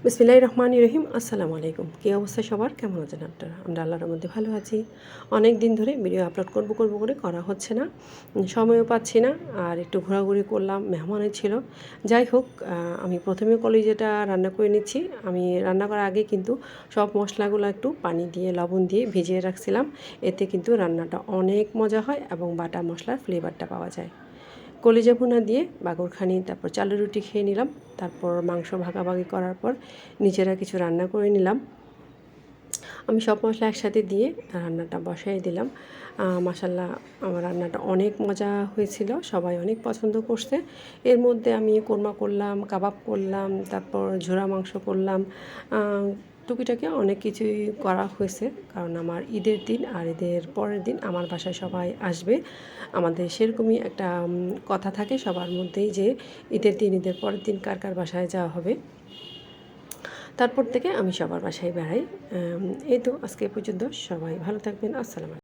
বিসমিল্লাহির রহমানির রহিম। আসসালামু আলাইকুম। কী অবস্থা সবার, কেমন আছেন আপনারা? আমরা আল্লাহর মধ্যে ভালো আছি। অনেক দিন ধরে ভিডিও আপলোড করব করে করা হচ্ছে না, সময়ও পাচ্ছি না। আর একটু ঘোরাঘুরি করলাম, মেহমানও ছিল। যাই হোক, আমি প্রথমে কলিজাটা রান্না করে নিচ্ছি। আমি রান্না করার আগে কিন্তু সব মশলাগুলো একটু পানি দিয়ে লবণ দিয়ে ভিজিয়ে রাখছিলাম। এতে কিন্তু রান্নাটা অনেক মজা হয় এবং বাটা মশলার ফ্লেভারটা পাওয়া যায়। কলিজা ভুনা দিয়ে বাগরখানি, তারপর চালের রুটি খেয়ে নিলাম। তারপর মাংস ভাগাভাগি করার পর নিজেরা কিছু রান্না করে নিলাম। আমি সব মশলা একসাথে দিয়ে রান্নাটা বসাই দিলাম। মাশাল্লাহ, আমার রান্নাটা অনেক মজা হয়েছিল, সবাই অনেক পছন্দ করছে। এর মধ্যে আমি কোরমা করলাম, কাবাব করলাম, তারপর ঝোড়া মাংস করলাম। টুকিটাকি অনেক কিছুই করা হয়েছে, কারণ আমার ঈদের দিন আর ঈদের পরের দিন আমার বাসায় সবাই আসবে। আমাদের সেরকমই একটা কথা থাকে সবার মধ্যেই যে ঈদের দিন, ঈদের পরের দিন কার কার বাসায় যাওয়া হবে। তারপর থেকে আমি সবার বাসায় বেড়াই। এই তো আজকে পর্যন্ত, সবাই ভালো থাকবেন। আসসালামু আলাইকুম।